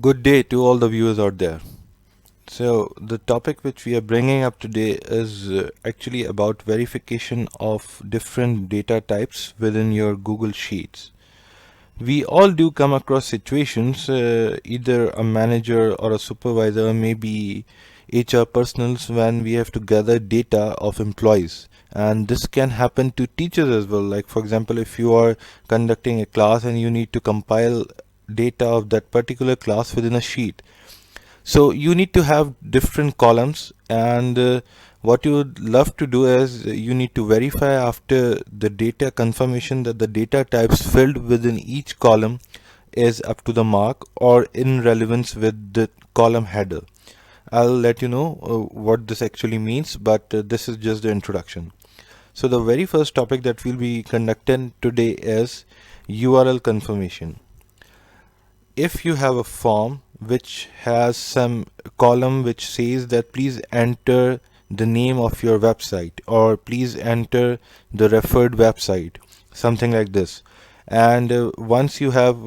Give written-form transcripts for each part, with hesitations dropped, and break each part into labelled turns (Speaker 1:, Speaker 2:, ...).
Speaker 1: Good day to all the viewers out there. So, the topic which we are bringing up today is actually about verification of different data types within your Google Sheets. We all do come across situations, either a manager or a supervisor, maybe HR personals, when we have to gather data of employees. And this can happen to teachers as well. Like, for example, if you are conducting a class and you need to compile data of that particular class within a sheet, so you need to have different columns, and what you would love to do is you need to verify after the data confirmation that the data types filled within each column is up to the mark or in relevance with the column header. I'll let you know what this actually means, but this is just the introduction. So the very first topic that we'll be conducting today is URL confirmation. If you have a form which has some column which says that please enter the name of your website or please enter the referred website, something like this, and once you have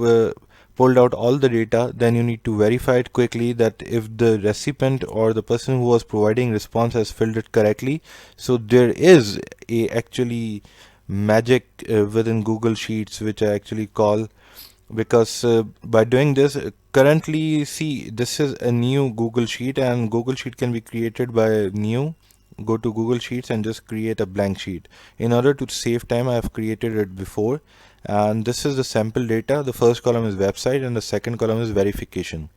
Speaker 1: pulled out all the data, then you need to verify it quickly that if the recipient or the person who was providing response has filled it correctly. So there is a actually magic within Google Sheets which I actually call, because by doing this, currently, see, this is a new Google Sheet, and Google Sheet can be created by new. Go to Google Sheets and just create a blank sheet. In order to save time, I have created it before, and this is the sample data. The first column is website and the second column is verification.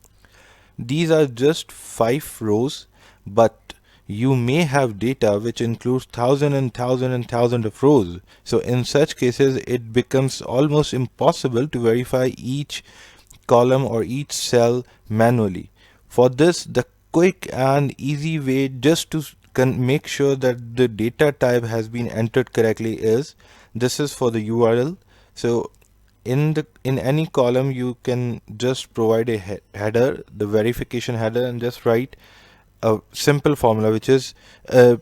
Speaker 1: These are just 5 rows, but you may have data which includes thousand and thousand and thousand of rows. So in such cases, it becomes almost impossible to verify each column or each cell manually. For this, the quick and easy way just to make sure that the data type has been entered correctly is, this is for the URL. So in any column you can just provide a header, the verification header, and just write a simple formula, which is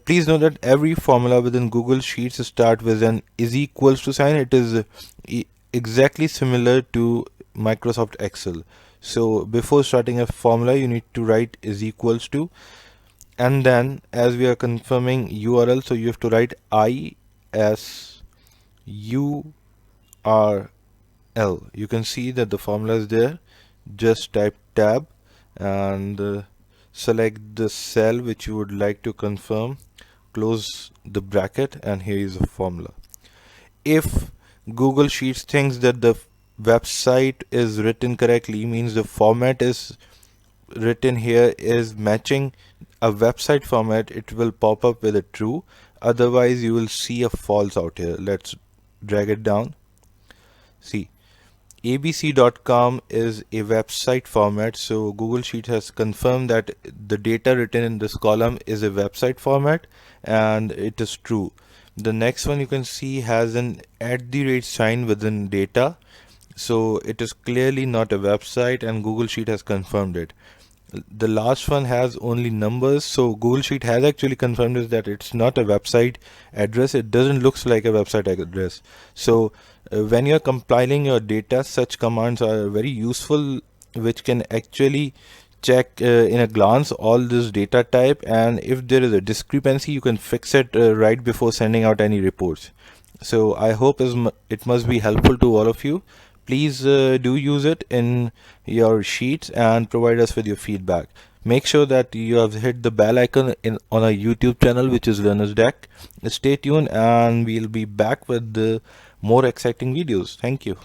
Speaker 1: please know that every formula within Google Sheets start with an is equals to sign. It is exactly similar to Microsoft Excel. So before starting a formula, you need to write is equals to, and then as we are confirming URL, so you have to write ISURL. You can see that the formula is there. Just type tab and select the cell which you would like to confirm, close the bracket, and here is the formula. If Google Sheets thinks that the website is written correctly, means the format is written here is matching a website format, it will pop up with a true. Otherwise you will see a false out here. Let's drag it down. See, abc.com is a website format, so Google Sheets has confirmed that the data written in this column is a website format, and it is true. The next one you can see has an @ sign within data, so it is clearly not a website, and Google Sheet has confirmed it. The last one has only numbers, so Google Sheet has actually confirmed is that it's not a website address. It doesn't look like a website address. So when you're compiling your data, such commands are very useful, which can actually check in a glance all this data type, and if there is a discrepancy, you can fix it right before sending out any reports. So I hope it must be helpful to all of you. Please do use it in your sheets and provide us with your feedback. Make sure that you have hit the bell icon on our YouTube channel, which is Learner's Deck. Stay tuned and we'll be back with more exciting videos. Thank you.